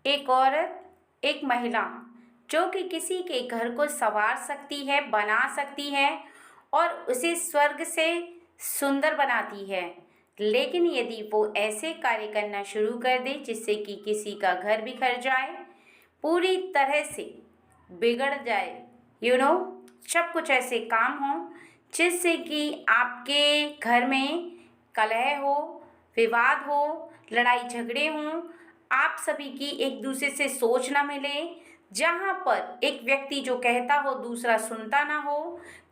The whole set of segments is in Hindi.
एक औरत, एक महिला जो कि किसी के घर को सँवार सकती है, बना सकती है और उसे स्वर्ग से सुंदर बनाती है। लेकिन यदि वो ऐसे कार्य करना शुरू कर दे जिससे कि किसी का घर बिखर जाए, पूरी तरह से बिगड़ जाए, सब कुछ ऐसे काम हों जिससे कि आपके घर में कलह हो, विवाद हो, लड़ाई झगड़े हों, आप सभी की एक दूसरे से सोच ना मिले, जहाँ पर एक व्यक्ति जो कहता हो दूसरा सुनता ना हो,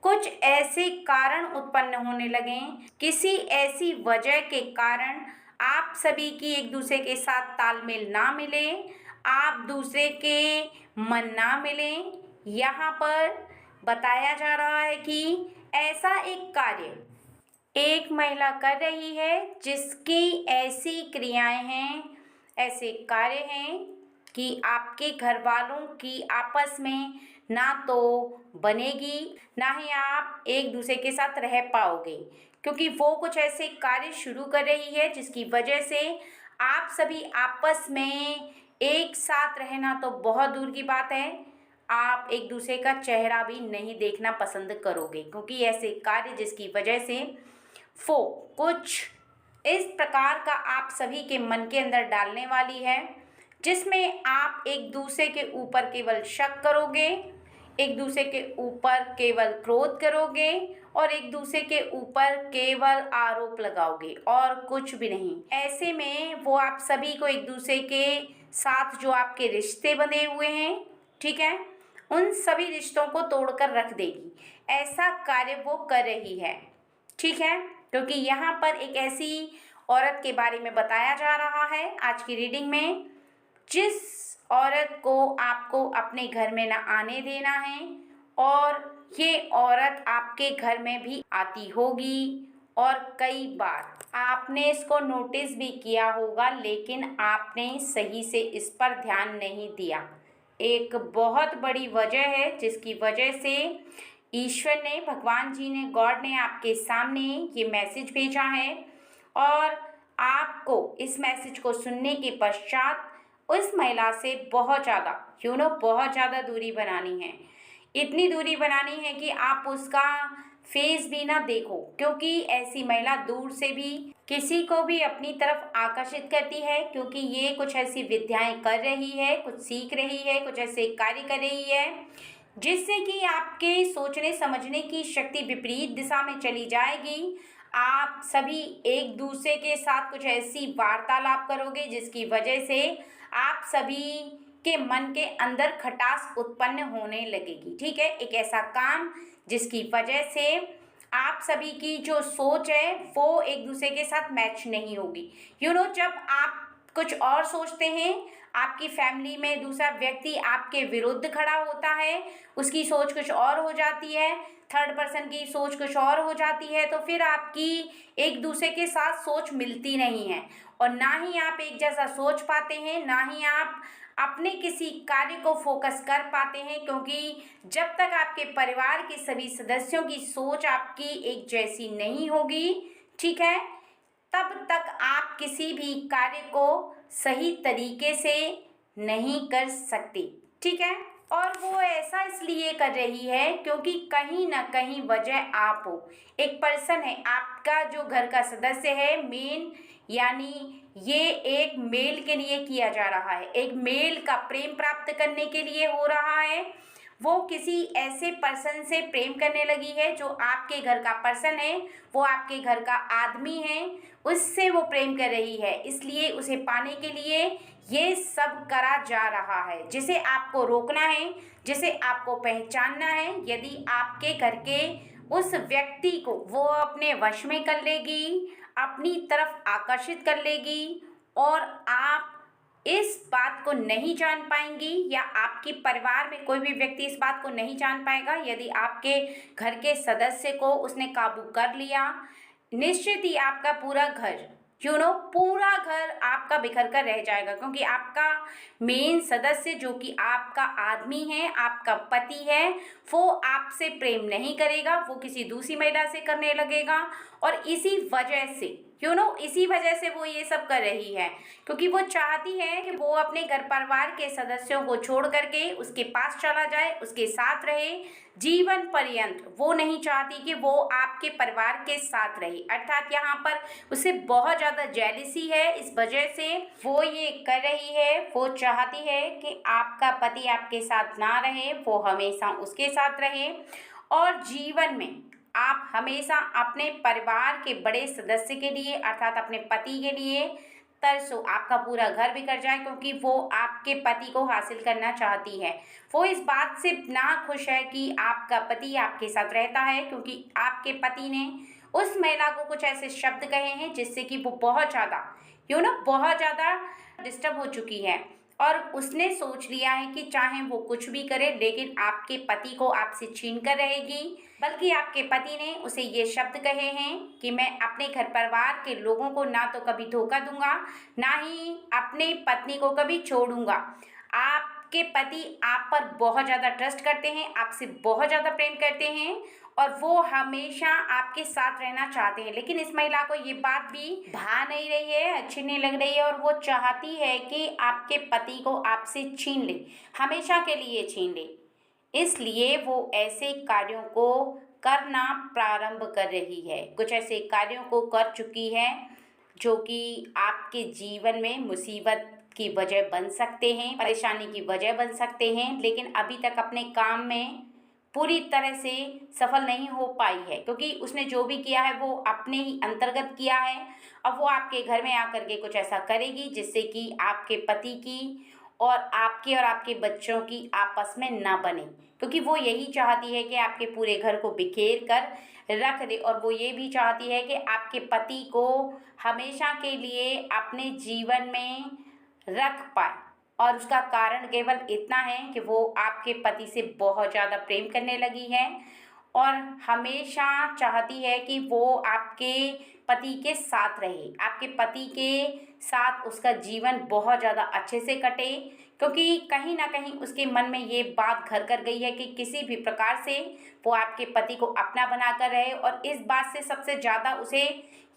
कुछ ऐसे कारण उत्पन्न होने लगें, किसी ऐसी वजह के कारण आप सभी की एक दूसरे के साथ तालमेल ना मिले, आप दूसरे के मन ना मिलें। यहाँ पर बताया जा रहा है कि ऐसा एक कार्य एक महिला कर रही है जिसकी ऐसी क्रियाएं हैं, ऐसे कार्य हैं कि आपके घर वालों की आपस में ना तो बनेगी, ना ही आप एक दूसरे के साथ रह पाओगे, क्योंकि वो कुछ ऐसे कार्य शुरू कर रही है जिसकी वजह से आप सभी आपस में एक साथ रहना तो बहुत दूर की बात है, आप एक दूसरे का चेहरा भी नहीं देखना पसंद करोगे, क्योंकि ऐसे कार्य जिसकी वजह से वो कुछ इस प्रकार का आप सभी के मन के अंदर डालने वाली है, जिसमें आप एक दूसरे के ऊपर केवल शक करोगे, एक दूसरे के ऊपर केवल क्रोध करोगे और एक दूसरे के ऊपर केवल आरोप लगाओगे और कुछ भी नहीं। ऐसे में वो आप सभी को एक दूसरे के साथ जो आपके रिश्ते बंधे हुए हैं, ठीक है, उन सभी रिश्तों को तोड़कर रख देगी। ऐसा कार्य वो कर रही है, ठीक है, क्योंकि यहाँ पर एक ऐसी औरत के बारे में बताया जा रहा है आज की रीडिंग में, जिस औरत को आपको अपने घर में ना आने देना है और ये औरत आपके घर में भी आती होगी और कई बार आपने इसको नोटिस भी किया होगा, लेकिन आपने सही से इस पर ध्यान नहीं दिया। एक बहुत बड़ी वजह है जिसकी वजह से ईश्वर ने, भगवान जी ने, गॉड ने आपके सामने ये मैसेज भेजा है और आपको इस मैसेज को सुनने के पश्चात उस महिला से बहुत ज़्यादा दूरी बनानी है। इतनी दूरी बनानी है कि आप उसका फेस भी ना देखो, क्योंकि ऐसी महिला दूर से भी किसी को भी अपनी तरफ आकर्षित करती है, क्योंकि ये कुछ ऐसी विद्याएं कर रही है, कुछ सीख रही है, कुछ ऐसे कार्य कर रही है जिससे कि आपके सोचने समझने की शक्ति विपरीत दिशा में चली जाएगी। आप सभी एक दूसरे के साथ कुछ ऐसी वार्तालाप करोगे जिसकी वजह से आप सभी के मन के अंदर खटास उत्पन्न होने लगेगी, ठीक है। एक ऐसा काम जिसकी वजह से आप सभी की जो सोच है वो एक दूसरे के साथ मैच नहीं होगी। जब आप कुछ और सोचते हैं, आपकी फैमिली में दूसरा व्यक्ति आपके विरुद्ध खड़ा होता है, उसकी सोच कुछ और हो जाती है, थर्ड पर्सन की सोच कुछ और हो जाती है, तो फिर आपकी एक दूसरे के साथ सोच मिलती नहीं है और ना ही आप एक जैसा सोच पाते हैं, ना ही आप अपने किसी कार्य को फोकस कर पाते हैं, क्योंकि जब तक आपके परिवार के सभी सदस्यों की सोच आपकी एक जैसी नहीं होगी, ठीक है, तब तक आप किसी भी कार्य को सही तरीके से नहीं कर सकते, ठीक है। और वो ऐसा इसलिए कर रही है क्योंकि कहीं ना कहीं वजह आप हो। एक पर्सन है, आपका जो घर का सदस्य है मेन, यानी ये एक मेल के लिए किया जा रहा है, एक मेल का प्रेम प्राप्त करने के लिए हो रहा है। वो किसी ऐसे पर्सन से प्रेम करने लगी है जो आपके घर का पर्सन है, वो आपके घर का आदमी है, उससे वो प्रेम कर रही है, इसलिए उसे पाने के लिए ये सब करा जा रहा है, जिसे आपको रोकना है, जिसे आपको पहचानना है। यदि आपके घर के उस व्यक्ति को वो अपने वश में कर लेगी, अपनी तरफ आकर्षित कर लेगी और आप इस बात को नहीं जान पाएंगी, या आपके परिवार में कोई भी व्यक्ति इस बात को नहीं जान पाएगा, यदि आपके घर के सदस्य को उसने काबू कर लिया, निश्चित ही आपका पूरा घर पूरा घर आपका बिखर कर रह जाएगा, क्योंकि आपका मेन सदस्य जो कि आपका आदमी है, आपका पति है, वो आपसे प्रेम नहीं करेगा, वो किसी दूसरी महिला से करने लगेगा और इसी वजह से इसी वजह से वो ये सब कर रही है, क्योंकि वो चाहती है कि वो अपने घर परिवार के सदस्यों को छोड़ करके उसके पास चला जाए, उसके साथ रहे जीवन पर्यंत। वो नहीं चाहती कि वो आपके परिवार के साथ रहे, अर्थात यहाँ पर उसे बहुत ज़्यादा जेलिसी है, इस वजह से वो ये कर रही है। वो चाहती है कि आपका पति आपके साथ ना रहे, वो हमेशा उसके साथ रहे और जीवन में आप हमेशा अपने परिवार के बड़े सदस्य के लिए अर्थात अपने पति के लिए तरसो। आपका पूरा घर बिखर जाए, क्योंकि वो आपके पति को हासिल करना चाहती है। वो इस बात से ना खुश है कि आपका पति आपके साथ रहता है, क्योंकि आपके पति ने उस महिला को कुछ ऐसे शब्द कहे हैं जिससे कि वो बहुत ज़्यादा बहुत ज़्यादा डिस्टर्ब हो चुकी है और उसने सोच लिया है कि चाहे वो कुछ भी करे लेकिन आपके पति को आपसे छीन कर रहेगी। बल्कि आपके पति ने उसे ये शब्द कहे हैं कि मैं अपने घर परिवार के लोगों को ना तो कभी धोखा दूंगा, ना ही अपने पत्नी को कभी छोड़ूंगा। आपके पति आप पर बहुत ज़्यादा ट्रस्ट करते हैं, आपसे बहुत ज़्यादा प्रेम करते हैं और वो हमेशा आपके साथ रहना चाहते हैं। लेकिन इस महिला को ये बात भी भा नहीं रही है, अच्छी नहीं लग रही है और वो चाहती है कि आपके पति को आपसे छीन ले, हमेशा के लिए छीन ले। इसलिए वो ऐसे कार्यों को करना प्रारंभ कर रही है, कुछ ऐसे कार्यों को कर चुकी है जो कि आपके जीवन में मुसीबत की वजह बन सकते हैं, परेशानी की वजह बन सकते हैं, लेकिन अभी तक अपने काम में पूरी तरह से सफल नहीं हो पाई है, क्योंकि उसने जो भी किया है वो अपने ही अंतर्गत किया है। अब वो आपके घर में आकर के कुछ ऐसा करेगी जिससे कि आपके पति की और आपके बच्चों की आपस में ना बने, क्योंकि वो यही चाहती है कि आपके पूरे घर को बिखेर कर रख दे और वो ये भी चाहती है कि आपके पति को हमेशा के लिए अपने जीवन में रख पाए। और उसका कारण केवल इतना है कि वो आपके पति से बहुत ज़्यादा प्रेम करने लगी है और हमेशा चाहती है कि वो आपके पति के साथ रहे, आपके पति के साथ उसका जीवन बहुत ज़्यादा अच्छे से कटे, क्योंकि कहीं ना कहीं उसके मन में ये बात घर कर गई है कि किसी भी प्रकार से वो आपके पति को अपना बना कर रहे। और इस बात से सबसे ज़्यादा उसे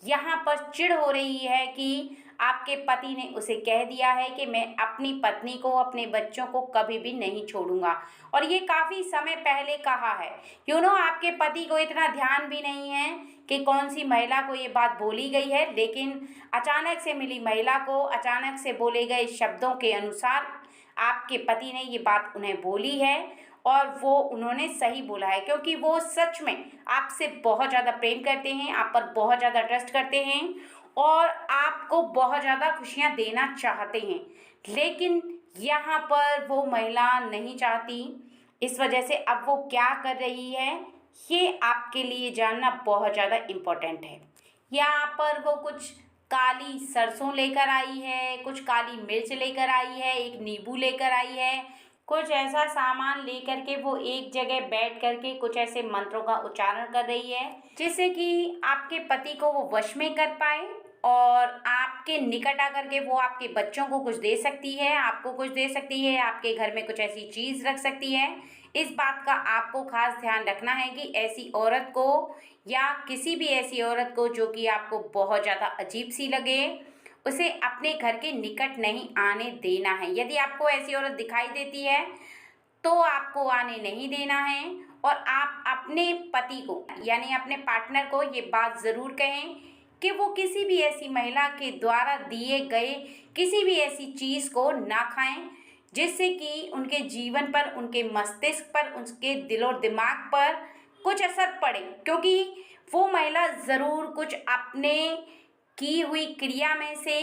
यहाँ पर चिढ़ हो रही है कि आपके पति ने उसे कह दिया है कि मैं अपनी पत्नी को, अपने बच्चों को कभी भी नहीं छोड़ूंगा। और ये काफ़ी समय पहले कहा है। आपके पति को इतना ध्यान भी नहीं है कि कौन सी महिला को ये बात बोली गई है, लेकिन अचानक से मिली महिला को अचानक से बोले गए शब्दों के अनुसार आपके पति ने ये बात उन्हें बोली है और वो उन्होंने सही बोला है, क्योंकि वो सच में आपसे बहुत ज़्यादा प्रेम करते हैं, आप पर बहुत ज़्यादा ट्रस्ट करते हैं और आपको बहुत ज़्यादा खुशियाँ देना चाहते हैं। लेकिन यहाँ पर वो महिला नहीं चाहती, इस वजह से अब वो क्या कर रही है ये आपके लिए जानना बहुत ज़्यादा इम्पोर्टेंट है। यहाँ पर वो कुछ काली सरसों लेकर आई है, कुछ काली मिर्च लेकर आई है, एक नींबू लेकर आई है, कुछ ऐसा सामान लेकर के वो एक जगह बैठ करके कुछ ऐसे मंत्रों का उच्चारण कर रही है जिससे कि आपके पति को वो वश में कर पाए और आपके निकट आकर के वो आपके बच्चों को कुछ दे सकती है, आपको कुछ दे सकती है, आपके घर में कुछ ऐसी चीज़ रख सकती है। इस बात का आपको खास ध्यान रखना है कि ऐसी औरत को या किसी भी ऐसी औरत को जो कि आपको बहुत ज़्यादा अजीब सी लगे, उसे अपने घर के निकट नहीं आने देना है। यदि आपको ऐसी औरत दिखाई देती है तो आपको आने नहीं देना है और आप अपने पति को यानी अपने पार्टनर को ये बात ज़रूर कहें कि वो किसी भी ऐसी महिला के द्वारा दिए गए किसी भी ऐसी चीज़ को ना खाएं जिससे कि उनके जीवन पर, उनके मस्तिष्क पर, उनके दिल और दिमाग पर कुछ असर पड़े, क्योंकि वो महिला ज़रूर कुछ अपने की हुई क्रिया में से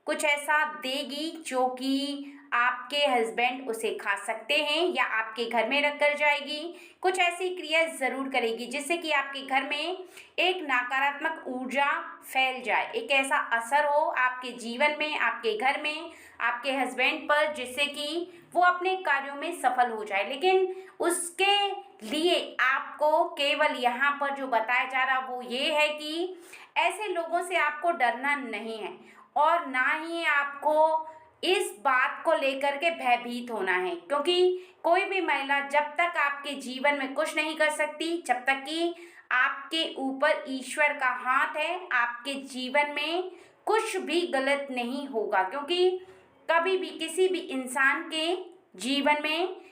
कुछ ऐसा देगी जो कि आपके हस्बैंड उसे खा सकते हैं या आपके घर में रख कर जाएगी। कुछ ऐसी क्रिया ज़रूर करेगी जिससे कि आपके घर में एक नकारात्मक ऊर्जा फैल जाए, एक ऐसा असर हो आपके जीवन में, आपके घर में, आपके हस्बैंड पर, जिससे कि वो अपने कार्यों में सफल हो जाए। लेकिन उसके लिए आपको केवल यहाँ पर जो बताया जा रहा वो ये है कि ऐसे लोगों से आपको डरना नहीं है और ना ही आपको इस बात को लेकर के भयभीत होना है, क्योंकि कोई भी महिला जब तक आपके जीवन में कुछ नहीं कर सकती, जब तक कि आपके ऊपर ईश्वर का हाथ है, आपके जीवन में कुछ भी गलत नहीं होगा, क्योंकि कभी भी किसी भी इंसान के जीवन में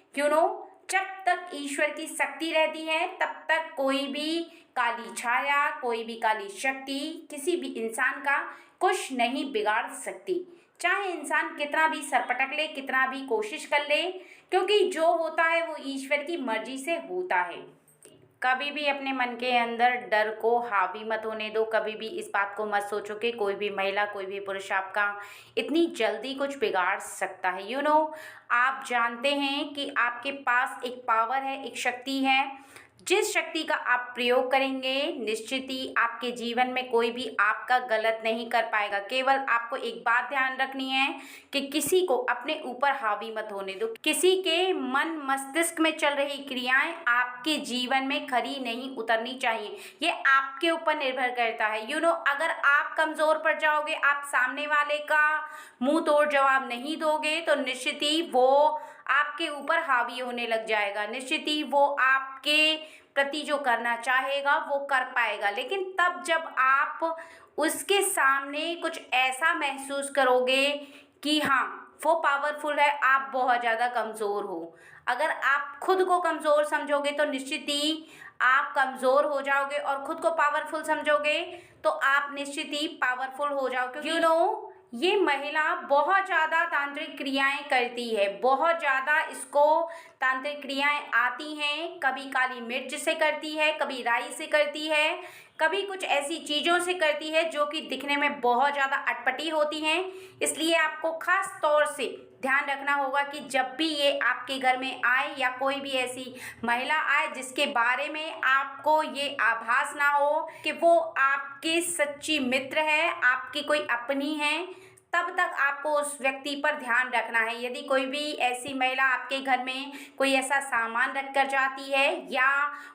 जब तक ईश्वर की शक्ति रहती है तब तक कोई भी काली छाया, कोई भी काली शक्ति किसी भी इंसान का कुछ नहीं बिगाड़ सकती, चाहे इंसान कितना भी सरपटक ले, कितना भी कोशिश कर ले, क्योंकि जो होता है वो ईश्वर की मर्जी से होता है। कभी भी अपने मन के अंदर डर को हावी मत होने दो। कभी भी इस बात को मत सोचो कि कोई भी महिला, कोई भी पुरुष आपका इतनी जल्दी कुछ बिगाड़ सकता है। आप जानते हैं कि आपके पास एक पावर है, एक शक्ति है। जिस शक्ति का आप प्रयोग करेंगे, निश्चित ही आपके जीवन में कोई भी आपका गलत नहीं कर पाएगा। केवल आपको एक बात ध्यान रखनी है कि किसी को अपने ऊपर हावी मत होने दो। किसी के मन मस्तिष्क में चल रही क्रियाएं आपके जीवन में खरी नहीं उतरनी चाहिए। ये आपके ऊपर निर्भर करता है। अगर आप कमज़ोर पड़ जाओगे, आप सामने वाले का मुंह तोड़ जवाब नहीं दोगे, तो निश्चित ही वो आपके ऊपर हावी होने लग जाएगा। निश्चित ही वो आपके प्रति जो करना चाहेगा वो कर पाएगा, लेकिन तब जब आप उसके सामने कुछ ऐसा महसूस करोगे कि हाँ वो पावरफुल है, आप बहुत ज़्यादा कमज़ोर हो। अगर आप खुद को कमज़ोर समझोगे तो निश्चित ही आप कमज़ोर हो जाओगे, और खुद को पावरफुल समझोगे तो आप निश्चित ही पावरफुल हो जाओगे। ये महिला बहुत ज़्यादा तांत्रिक क्रियाएं करती है, बहुत ज़्यादा इसको तांत्रिक क्रियाएं आती हैं। कभी काली मिर्च से करती है, कभी राई से करती है, कभी कुछ ऐसी चीज़ों से करती है जो कि दिखने में बहुत ज़्यादा अटपटी होती हैं। इसलिए आपको ख़ास तौर से ध्यान रखना होगा कि जब भी ये आपके घर में आए या कोई भी ऐसी महिला आए जिसके बारे में आपको ये आभास ना हो कि वो आपकी सच्ची मित्र है, आपकी कोई अपनी है, तब तक आपको उस व्यक्ति पर ध्यान रखना है। यदि कोई भी ऐसी महिला आपके घर में कोई ऐसा सामान रख कर जाती है या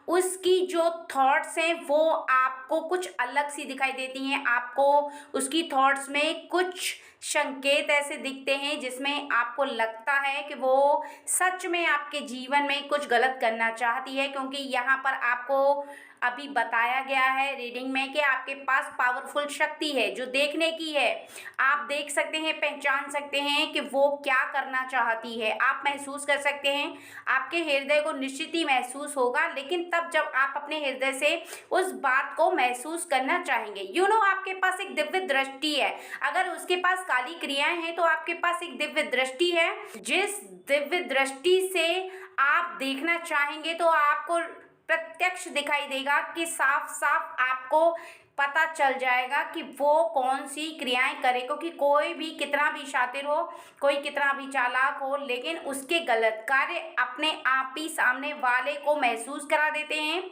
उसकी जो थॉट्स हैं वो आपको कुछ अलग सी दिखाई देती हैं, आपको उसकी थॉट्स में कुछ संकेत ऐसे दिखते हैं जिसमें आपको लगता है कि वो सच में आपके जीवन में कुछ गलत करना चाहती है, क्योंकि यहाँ पर आपको अभी बताया गया है रीडिंग में कि आपके पास पावरफुल शक्ति है जो देखने की है। आप देख सकते हैं, पहचान सकते हैं कि वो क्या करना चाहती है, आप महसूस कर सकते हैं। आपके हृदय को निश्चित ही महसूस होगा, लेकिन तब जब आप अपने हृदय से उस बात को महसूस करना चाहेंगे। आपके पास एक दिव्य दृष्टि है। अगर उसके पास काली क्रियाएं हैं तो आपके पास एक दिव्य दृष्टि है। जिस दिव्य दृष्टि से आप देखना चाहेंगे तो आपको प्रत्यक्ष दिखाई देगा कि साफ साफ आपको पता चल जाएगा कि वो कौन सी क्रियाएं करे, क्योंकि कोई भी कितना भी शातिर हो, कोई कितना भी चालाक हो, लेकिन उसके गलत कार्य अपने आप ही सामने वाले को महसूस करा देते हैं।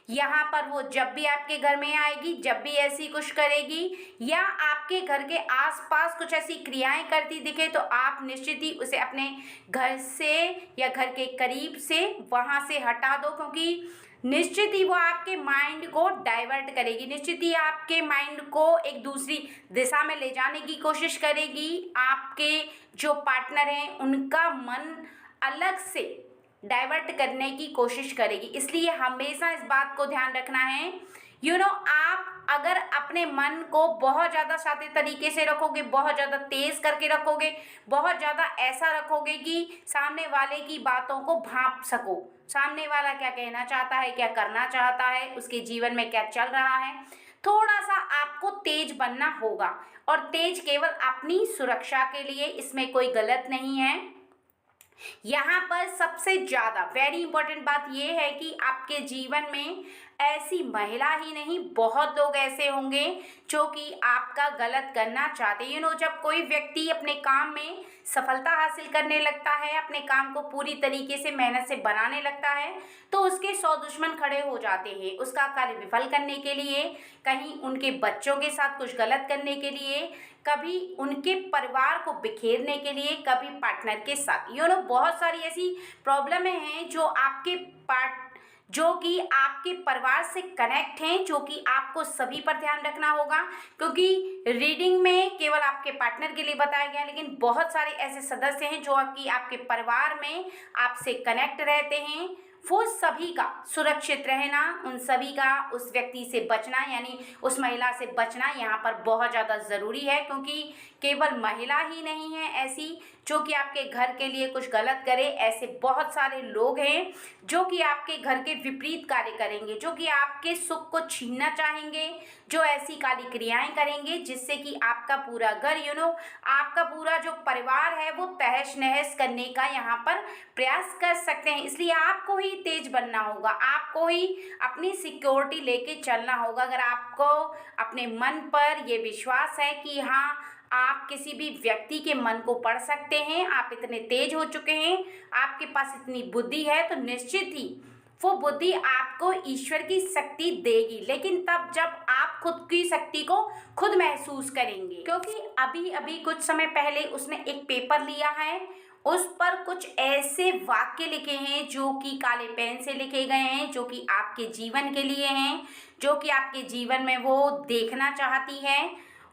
यहाँ पर वो जब भी आपके घर में आएगी, जब भी ऐसी कुछ करेगी या आपके घर के आसपास कुछ ऐसी क्रियाएं करती दिखे तो आप निश्चित ही उसे अपने घर से या घर के करीब से वहाँ से हटा दो, क्योंकि निश्चित ही वो आपके माइंड को डाइवर्ट करेगी। निश्चित ही आपके माइंड को एक दूसरी दिशा में ले जाने की कोशिश करेगी। आपके जो पार्टनर हैं उनका मन अलग से डाइवर्ट करने की कोशिश करेगी। इसलिए हमेशा इस बात को ध्यान रखना है। आप अगर अपने मन को बहुत ज़्यादा शातिर तरीके से रखोगे, बहुत ज़्यादा तेज़ करके रखोगे, बहुत ज़्यादा ऐसा रखोगे कि सामने वाले की बातों को भांप सको, सामने वाला क्या कहना चाहता है, क्या करना चाहता है, उसके जीवन में क्या चल रहा है, थोड़ा सा आपको तेज बनना होगा। और तेज केवल अपनी सुरक्षा के लिए, इसमें कोई गलत नहीं है। यहाँ पर सबसे ज़्यादा वेरी इंपॉर्टेंट बात यह है कि आपके जीवन में ऐसी महिला ही नहीं, बहुत लोग ऐसे होंगे जो कि आपका गलत करना चाहते हैं। जब कोई व्यक्ति अपने काम में सफलता हासिल करने लगता है, अपने काम को पूरी तरीके से मेहनत से बनाने लगता है, तो उसके 100 दुश्मन खड़े हो जाते हैं उसका कार्य विफल करने के लिए, कहीं उनके बच्चों के साथ कुछ गलत करने के लिए, कभी उनके परिवार को बिखेरने के लिए, कभी पार्टनर के साथ। बहुत सारी ऐसी प्रॉब्लमें हैं जो कि आपके परिवार से कनेक्ट हैं, जो कि आपको सभी पर ध्यान रखना होगा, क्योंकि रीडिंग में केवल आपके पार्टनर के लिए बताया गया, लेकिन बहुत सारे ऐसे सदस्य हैं जो कि आपके परिवार में आपसे कनेक्ट रहते हैं। वो सभी का सुरक्षित रहना, उन सभी का उस व्यक्ति से बचना यानी उस महिला से बचना यहाँ पर बहुत ज़्यादा ज़रूरी है, क्योंकि केवल महिला ही नहीं है ऐसी जो कि आपके घर के लिए कुछ गलत करे। ऐसे बहुत सारे लोग हैं जो कि आपके घर के विपरीत कार्य करेंगे, जो कि आपके सुख को छीनना चाहेंगे, जो ऐसी काली क्रियाएं करेंगे जिससे कि आपका पूरा घर आपका पूरा जो परिवार है वो तहस नहस करने का यहाँ पर प्रयास कर सकते हैं। इसलिए आपको ही तेज बनना होगा, आपको ही अपनी सिक्योरिटी लेके चलना होगा। अगर आपको अपने मन पर ये विश्वास है कि हाँ, आप किसी भी व्यक्ति के मन को पढ़ सकते हैं, आप इतने तेज हो चुके हैं, आपके पास इतनी बुद्धि है, तो निश्चित ही वो बुद्धि आपको ईश्वर की शक्ति देगी, लेकिन तब जब आप खुद की शक्ति को खुद महसूस करेंगे। क्योंकि अभी अभी कुछ समय पहले उसने एक पेपर लिया है, उस पर कुछ ऐसे वाक्य लिखे हैं जो कि काले पेन से लिखे गए हैं, जो कि आपके जीवन के लिए हैं, जो कि आपके जीवन में वो देखना चाहती है।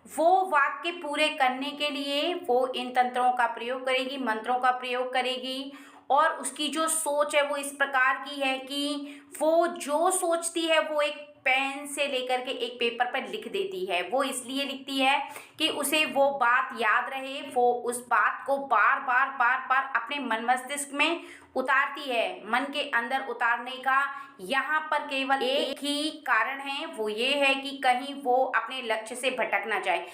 वो वाक्य पूरे करने के लिए वो इन तंत्रों का प्रयोग करेगी, मंत्रों का प्रयोग करेगी, और उसकी जो सोच है वो इस प्रकार की है कि वो जो सोचती है वो एक पेन से लेकर के एक पेपर पर लिख देती है। वो इसलिए लिखती है कि उसे वो बात याद रहे, वो उस बात को बार बार अपने मन मस्तिष्क में उतारती है। मन के अंदर उतारने का यहाँ पर केवल एक ही कारण है, वो ये है कि कहीं वो अपने लक्ष्य से भटक ना जाए,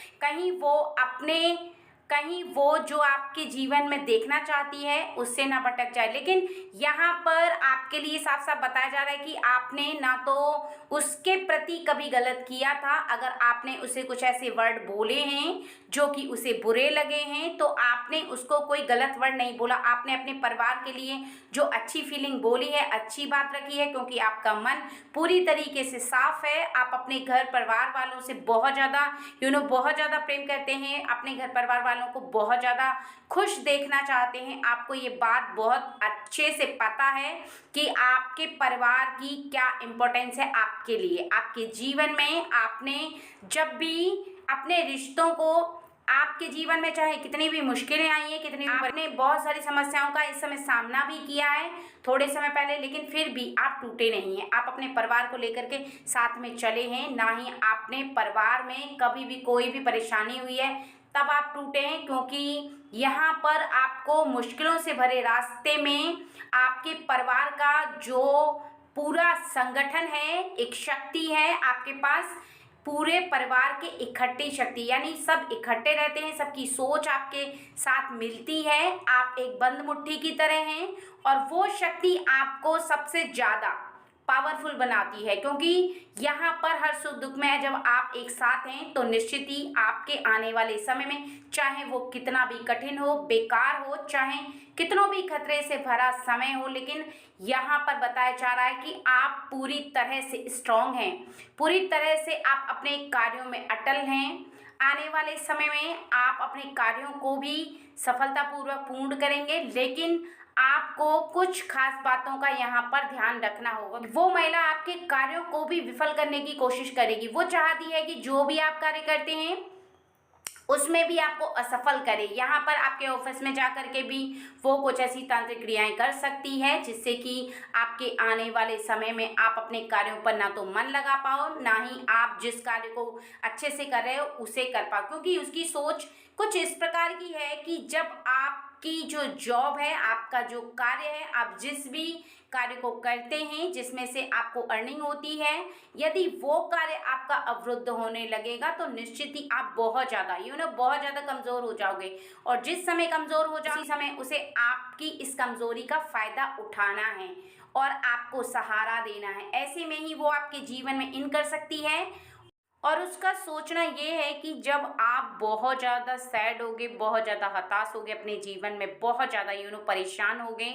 कहीं वो जो आपके जीवन में देखना चाहती है उससे ना भटक जाए। लेकिन यहाँ पर आपके लिए साफ साफ बताया जा रहा है कि आपने ना तो उसके प्रति कभी गलत किया था, अगर आपने उसे कुछ ऐसे वर्ड बोले हैं जो कि उसे बुरे लगे हैं तो आपने उसको कोई गलत वर्ड नहीं बोला, आपने अपने परिवार के लिए जो अच्छी फीलिंग बोली है, अच्छी बात रखी है, क्योंकि आपका मन पूरी तरीके से साफ है। आप अपने घर परिवार वालों से बहुत ज़्यादा प्रेम करते हैं, अपने घर परिवार वालों को बहुत ज़्यादा खुश देखना चाहते हैं। आपको ये बात बहुत अच्छे से पता है कि आपके परिवार की क्या इम्पोर्टेंस है आपके लिए, आपके जीवन में। आपने जब भी अपने रिश्तों को, आपके जीवन में चाहे कितनी भी मुश्किलें आई हैं, कितनी भी, आपने बहुत सारी समस्याओं का इस समय सामना भी किया है थोड़े समय पहले, लेकिन फिर भी आप टूटे नहीं हैं। आप अपने परिवार को लेकर के साथ में चले हैं, ना ही आपने परिवार में कभी भी कोई भी परेशानी हुई है तब आप टूटे हैं, क्योंकि यहाँ पर आपको मुश्किलों से भरे रास्ते में आपके परिवार का जो पूरा संगठन है, एक शक्ति है आपके पास, पूरे परिवार के इकट्ठी शक्ति, यानी सब इकट्ठे रहते हैं, सबकी सोच आपके साथ मिलती है, आप एक बंद मुट्ठी की तरह हैं, और वो शक्ति आपको सबसे ज़्यादा पावरफुल बनाती है। क्योंकि यहाँ पर हर सुख दुख में जब आप एक साथ हैं तो निश्चित ही आपके आने वाले समय में, चाहे वो कितना भी कठिन हो, बेकार हो, चाहे कितनों भी खतरे से भरा समय हो, लेकिन यहाँ पर बताया जा रहा है कि आप पूरी तरह से स्ट्रांग हैं, पूरी तरह से आप अपने कार्यों में अटल हैं। आने वाले समय में आप अपने कार्यों को भी सफलतापूर्वक पूर्ण करेंगे, लेकिन आपको कुछ खास बातों का यहाँ पर ध्यान रखना होगा। वो महिला आपके कार्यों को भी विफल करने की कोशिश करेगी, वो चाहती है कि जो भी आप कार्य करते हैं उसमें भी आपको असफल करे। यहाँ पर आपके ऑफिस में जाकर के भी वो कुछ ऐसी तांत्रिक क्रियाएं कर सकती है जिससे कि आपके आने वाले समय में आप अपने कार्यों पर ना तो मन लगा पाओ, ना ही आप जिस कार्य को अच्छे से कर रहे हो उसे कर पाओ, क्योंकि उसकी सोच कुछ इस प्रकार की है कि जब आपकी जो जॉब है, आपका जो कार्य है, आप जिस भी कार्य को करते हैं जिसमें से आपको अर्निंग होती है, यदि वो कार्य आपका अवरुद्ध होने लगेगा तो निश्चित ही आप बहुत ज़्यादा बहुत ज़्यादा कमज़ोर हो जाओगे, और जिस समय कमज़ोर हो जाओ उसी समय उसे आपकी इस कमज़ोरी का फ़ायदा उठाना है और आपको सहारा देना है। ऐसे में ही वो आपके जीवन में इन कर सकती है। और उसका सोचना ये है कि जब आप बहुत ज़्यादा सैड होगे, बहुत ज़्यादा हताश होगे, अपने जीवन में बहुत ज़्यादा परेशान होगे,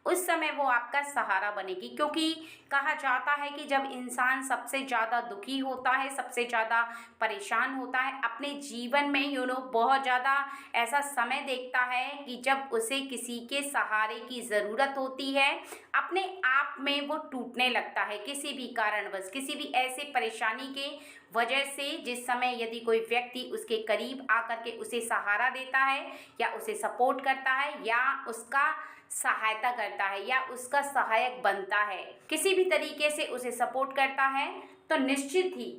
उस समय वो आपका सहारा बनेगी। क्योंकि कहा जाता है कि जब इंसान सबसे ज़्यादा दुखी होता है, सबसे ज़्यादा परेशान होता है, अपने जीवन में बहुत ज़्यादा ऐसा समय देखता है कि जब उसे किसी के सहारे की ज़रूरत होती है, अपने आप में वो टूटने लगता है किसी भी कारणवश, किसी भी ऐसे परेशानी के वजह से, जिस समय यदि कोई व्यक्ति उसके करीब आकर के उसे सहारा देता है या उसे सपोर्ट करता है या उसका सहायता करता है या उसका सहायक बनता है, किसी भी तरीके से उसे सपोर्ट करता है, तो निश्चित ही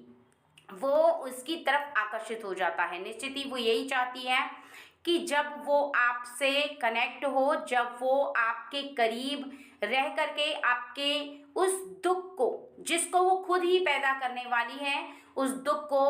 वो उसकी तरफ आकर्षित हो जाता है। निश्चित ही वो यही चाहती है कि जब वो आपसे कनेक्ट हो, जब वो आपके करीब रह करके आपके उस दुख को, जिसको वो खुद ही पैदा करने वाली है, उस दुख को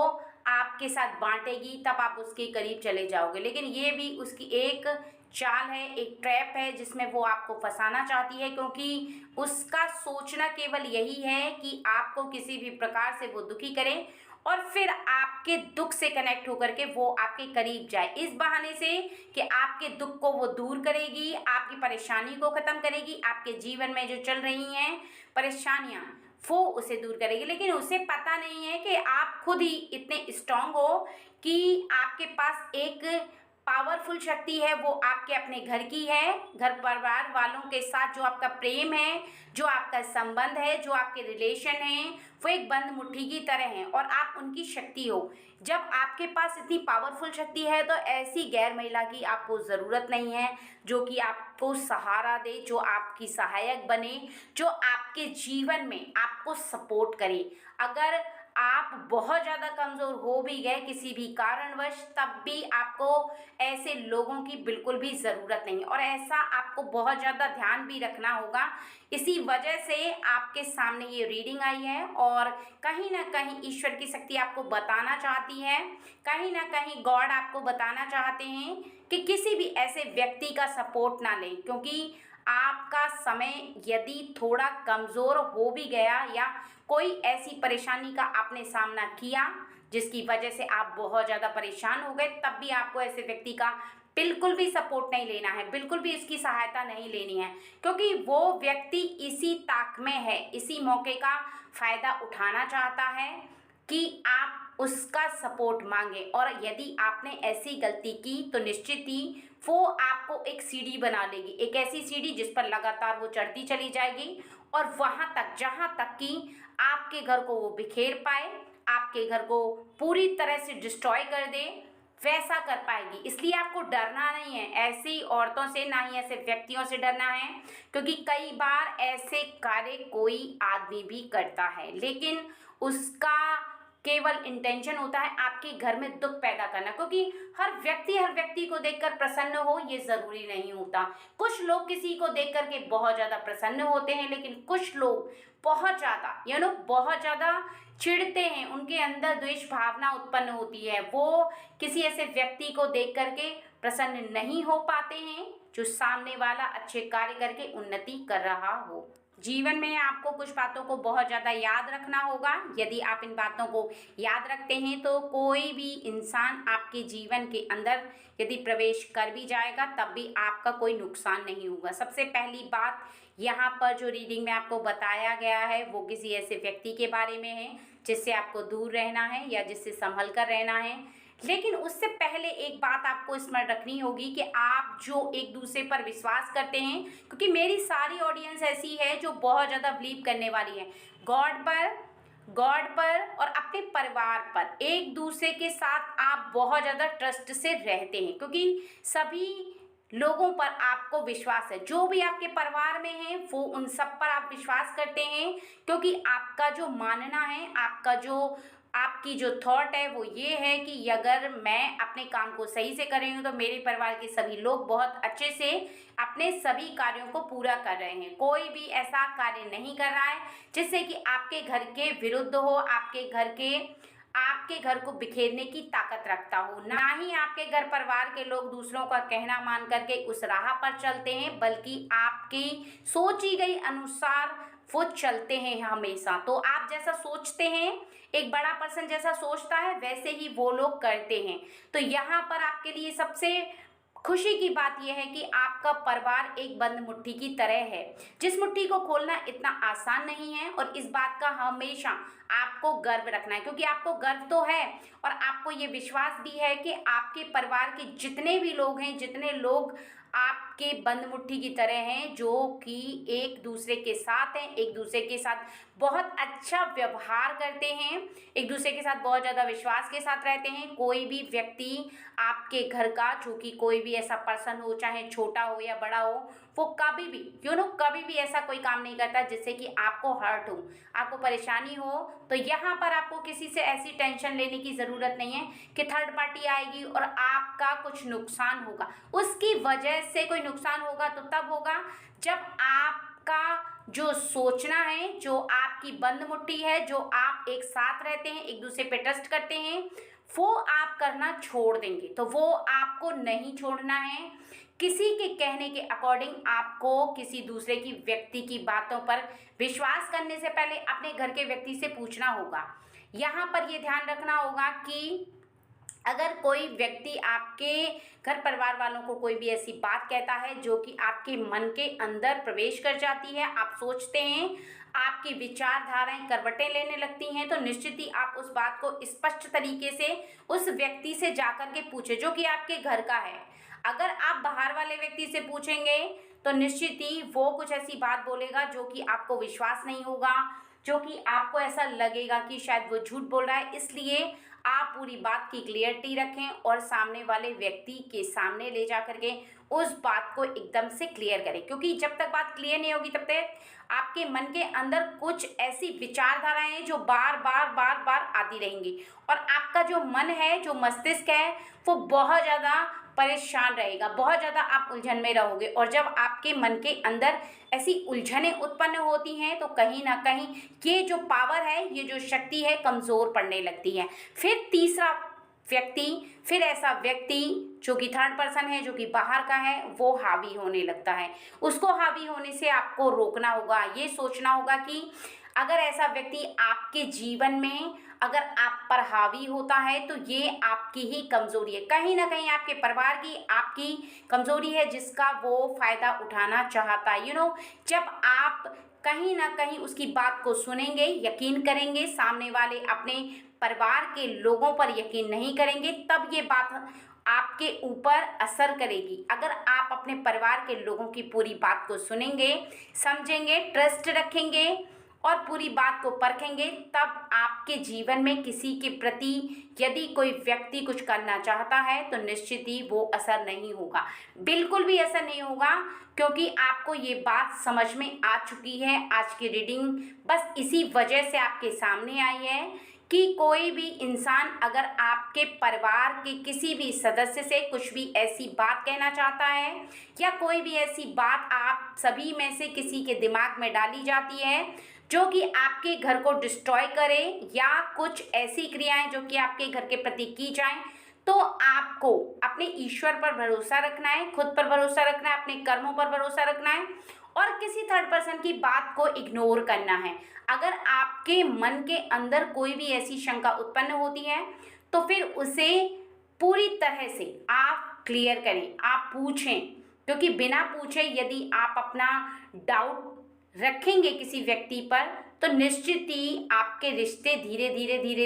आपके साथ बांटेगी, तब आप उसके करीब चले जाओगे। लेकिन ये भी उसकी एक चाल है, एक ट्रैप है जिसमें वो आपको फंसाना चाहती है, क्योंकि उसका सोचना केवल यही है कि आपको किसी भी प्रकार से वो दुखी करे और फिर आपके दुख से कनेक्ट होकर के वो आपके करीब जाए, इस बहाने से कि आपके दुख को वो दूर करेगी, आपकी परेशानी को ख़त्म करेगी, आपके जीवन में जो चल रही हैं परेशानियां वो उसे दूर करेगी। लेकिन उसे पता नहीं है कि आप खुद ही इतने स्ट्रांग हो कि आपके पास एक पावरफुल शक्ति है, वो आपके अपने घर की है, घर परिवार वालों के साथ जो आपका प्रेम है, जो आपका संबंध है, जो आपके रिलेशन हैं, वो एक बंद मुट्ठी की तरह हैं और आप उनकी शक्ति हो। जब आपके पास इतनी पावरफुल शक्ति है तो ऐसी गैर महिला की आपको ज़रूरत नहीं है जो कि आपको सहारा दे, जो आपकी सहायक बने, जो आपके जीवन में आपको सपोर्ट करे। अगर आप बहुत ज़्यादा कमज़ोर हो भी गए किसी भी कारणवश, तब भी आपको ऐसे लोगों की बिल्कुल भी ज़रूरत नहीं, और ऐसा आपको बहुत ज़्यादा ध्यान भी रखना होगा। इसी वजह से आपके सामने ये रीडिंग आई है और कहीं ना कहीं ईश्वर की शक्ति आपको बताना चाहती है, कहीं ना कहीं गॉड आपको बताना चाहते हैं कि किसी भी ऐसे व्यक्ति का सपोर्ट ना लें, क्योंकि आपका समय यदि थोड़ा कमज़ोर हो भी गया या कोई ऐसी परेशानी का आपने सामना किया जिसकी वजह से आप बहुत ज़्यादा परेशान हो गए, तब भी आपको ऐसे व्यक्ति का बिल्कुल भी सपोर्ट नहीं लेना है, बिल्कुल भी इसकी सहायता नहीं लेनी है, क्योंकि वो व्यक्ति इसी ताक में है, इसी मौके का फ़ायदा उठाना चाहता है कि आप उसका सपोर्ट मांगे। और यदि आपने ऐसी गलती की तो निश्चित ही वो आपको एक सीढ़ी बना लेगी, एक ऐसी सीढ़ी जिस पर लगातार वो चढ़ती चली जाएगी और वहाँ तक जहाँ तक कि आपके घर को वो बिखेर पाए, आपके घर को पूरी तरह से डिस्ट्रॉय कर दे, वैसा कर पाएगी। इसलिए आपको डरना नहीं है ऐसी औरतों से, ना ही ऐसे व्यक्तियों से डरना है, क्योंकि कई बार ऐसे कार्य कोई आदमी भी करता है, लेकिन उसका केवल इंटेंशन होता है आपके घर में दुख पैदा करना, क्योंकि हर व्यक्ति को देखकर प्रसन्न हो ये ज़रूरी नहीं होता। कुछ लोग किसी को देख कर के बहुत ज़्यादा प्रसन्न होते हैं, लेकिन कुछ लोग बहुत ज़्यादा बहुत ज़्यादा चिढ़ते हैं, उनके अंदर द्वेष भावना उत्पन्न होती है, वो किसी ऐसे व्यक्ति को देख करके प्रसन्न नहीं हो पाते हैं जो सामने वाला अच्छे कार्य करके उन्नति कर रहा हो। जीवन में आपको कुछ बातों को बहुत ज़्यादा याद रखना होगा। यदि आप इन बातों को याद रखते हैं तो कोई भी इंसान आपके जीवन के अंदर यदि प्रवेश कर भी जाएगा तब भी आपका कोई नुकसान नहीं होगा। सबसे पहली बात यहाँ पर जो रीडिंग में आपको बताया गया है वो किसी ऐसे व्यक्ति के बारे में है जिससे आपको दूर रहना है या जिससे संभल कर रहना है। लेकिन उससे पहले एक बात आपको स्मरण रखनी होगी कि आप जो एक दूसरे पर विश्वास करते हैं, क्योंकि मेरी सारी ऑडियंस ऐसी है जो बहुत ज़्यादा बिलीव करने वाली है गॉड पर और अपने परिवार पर, एक दूसरे के साथ आप बहुत ज़्यादा ट्रस्ट से रहते हैं, क्योंकि सभी लोगों पर आपको विश्वास है, जो भी आपके परिवार में है वो उन सब पर आप विश्वास करते हैं, क्योंकि आपका जो मानना है, आपकी जो थॉट है वो ये है कि अगर मैं अपने काम को सही से कर रही हूँ तो मेरे परिवार के सभी लोग बहुत अच्छे से अपने सभी कार्यों को पूरा कर रहे हैं। कोई भी ऐसा कार्य नहीं कर रहा है जिससे कि आपके घर के विरुद्ध हो, आपके घर को बिखेरने की ताकत रखता हो। ना ही आपके घर परिवार के लोग दूसरों का कहना मान करके उस राह पर चलते हैं, बल्कि आपकी सोची गई अनुसार वो चलते हैं हमेशा। तो आप जैसा सोचते हैं, एक बड़ा पर्सन जैसा सोचता है, वैसे ही वो लोग करते हैं। तो यहाँ पर आपके लिए सबसे खुशी की बात यह है कि आपका परिवार एक बंद मुट्ठी की तरह है, जिस मुट्ठी को खोलना इतना आसान नहीं है। और इस बात का हमेशा आपको गर्व रखना है, क्योंकि आपको गर्व तो है और आपको ये विश्वास भी है कि आपके परिवार के जितने भी लोग हैं, जितने लोग आपके बंद मुट्ठी की तरह हैं, जो कि एक दूसरे के साथ हैं, एक दूसरे के साथ बहुत अच्छा व्यवहार करते हैं, एक दूसरे के साथ बहुत ज़्यादा विश्वास के साथ रहते हैं। कोई भी व्यक्ति आपके घर का, जो कि कोई भी ऐसा पर्सन हो, चाहे छोटा हो या बड़ा हो, वो कभी भी कभी भी ऐसा कोई काम नहीं करता जिससे कि आपको हर्ट हो, आपको परेशानी हो। तो यहाँ पर आपको किसी से ऐसी टेंशन लेने की ज़रूरत नहीं है कि थर्ड पार्टी आएगी और आपका कुछ नुकसान होगा। उसकी वजह से कोई नुकसान होगा तो तब होगा जब आपका जो सोचना है, जो आपकी बंद मुट्ठी है, जो आप एक साथ रहते हैं, एक दूसरे पे ट्रस्ट करते हैं, वो आप करना छोड़ देंगे। तो वो आपको नहीं छोड़ना है। किसी के कहने के अकॉर्डिंग आपको किसी दूसरे की व्यक्ति की बातों पर विश्वास करने से पहले अपने घर के व्यक्ति से पूछना होगा। यहाँ पर ये ध्यान रखना होगा कि अगर कोई व्यक्ति आपके घर परिवार वालों को कोई भी ऐसी बात कहता है जो कि आपके मन के अंदर प्रवेश कर जाती है, आप सोचते हैं, आपकी विचारधाराएं करवटें लेने लगती हैं, तो निश्चित ही आप उस बात को स्पष्ट तरीके से उस व्यक्ति से जाकर के पूछें जो कि आपके घर का है। अगर आप बाहर वाले व्यक्ति से पूछेंगे तो निश्चित ही वो कुछ ऐसी बात बोलेगा जो कि आपको विश्वास नहीं होगा, जो कि आपको ऐसा लगेगा कि शायद वो झूठ बोल रहा है। इसलिए आप पूरी बात की क्लियरिटी रखें और सामने वाले व्यक्ति के सामने ले जा करके उस बात को एकदम से क्लियर करें, क्योंकि जब तक बात क्लियर नहीं होगी तब तक आपके मन के अंदर कुछ ऐसी विचारधाराएं हैं जो बार बार आती रहेंगी और आपका जो मन है, जो मस्तिष्क है, वो बहुत ज़्यादा परेशान रहेगा, बहुत ज़्यादा आप उलझन में रहोगे। और जब आपके मन के अंदर ऐसी उलझनें उत्पन्न होती हैं तो कहीं ना कहीं ये जो पावर है, ये जो शक्ति है, कमज़ोर पड़ने लगती है। फिर तीसरा व्यक्ति, फिर ऐसा व्यक्ति जो कि थर्ड पर्सन है, जो कि बाहर का है, वो हावी होने लगता है। उसको हावी होने से आपको रोकना होगा। ये सोचना होगा कि अगर ऐसा व्यक्ति आपके जीवन में अगर आप पर हावी होता है तो ये आपकी ही कमज़ोरी है, कहीं ना कहीं आपके परिवार की आपकी कमज़ोरी है जिसका वो फ़ायदा उठाना चाहता है। जब आप कहीं ना कहीं उसकी बात को सुनेंगे, यकीन करेंगे, सामने वाले अपने परिवार के लोगों पर यकीन नहीं करेंगे, तब ये बात आपके ऊपर असर करेगी। अगर आप अपने परिवार के लोगों की पूरी बात को सुनेंगे, समझेंगे, ट्रस्ट रखेंगे और पूरी बात को परखेंगे, तब आपके जीवन में किसी के प्रति यदि कोई व्यक्ति कुछ करना चाहता है तो निश्चित ही वो असर नहीं होगा, बिल्कुल भी असर नहीं होगा, क्योंकि आपको ये बात समझ में आ चुकी है। आज की रीडिंग बस इसी वजह से आपके सामने आई है कि कोई भी इंसान अगर आपके परिवार के किसी भी सदस्य से कुछ भी ऐसी बात कहना चाहता है या कोई भी ऐसी बात आप सभी में से किसी के दिमाग में डाली जाती है जो कि आपके घर को डिस्ट्रॉय करे या कुछ ऐसी क्रियाएं जो कि आपके घर के प्रति की जाएं, तो आपको अपने ईश्वर पर भरोसा रखना है, खुद पर भरोसा रखना है, अपने कर्मों पर भरोसा रखना है और किसी थर्ड पर्सन की बात को इग्नोर करना है। अगर आपके मन के अंदर कोई भी ऐसी शंका उत्पन्न होती है तो फिर उसे पूरी तरह से आप क्लियर करें, आप पूछें, क्योंकि बिना पूछे यदि आप अपना डाउट रखेंगे किसी व्यक्ति पर तो निश्चित ही आपके रिश्ते धीरे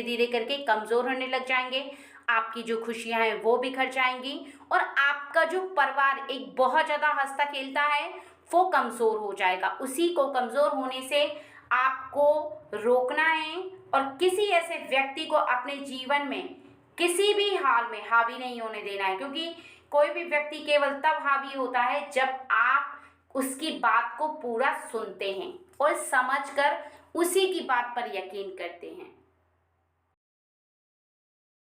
धीरे करके कमज़ोर होने लग जाएंगे, आपकी जो खुशियां हैं वो बिखर जाएंगी और आपका जो परिवार एक बहुत ज़्यादा हंसता खेलता है वो कमज़ोर हो जाएगा। उसी को कमज़ोर होने से आपको रोकना है और किसी ऐसे व्यक्ति को अपने जीवन में किसी भी हाल में हावी नहीं होने देना है, क्योंकि कोई भी व्यक्ति केवल तब हावी होता है जब आप उसकी बात को पूरा सुनते हैं और समझकर उसी की बात पर यकीन करते हैं।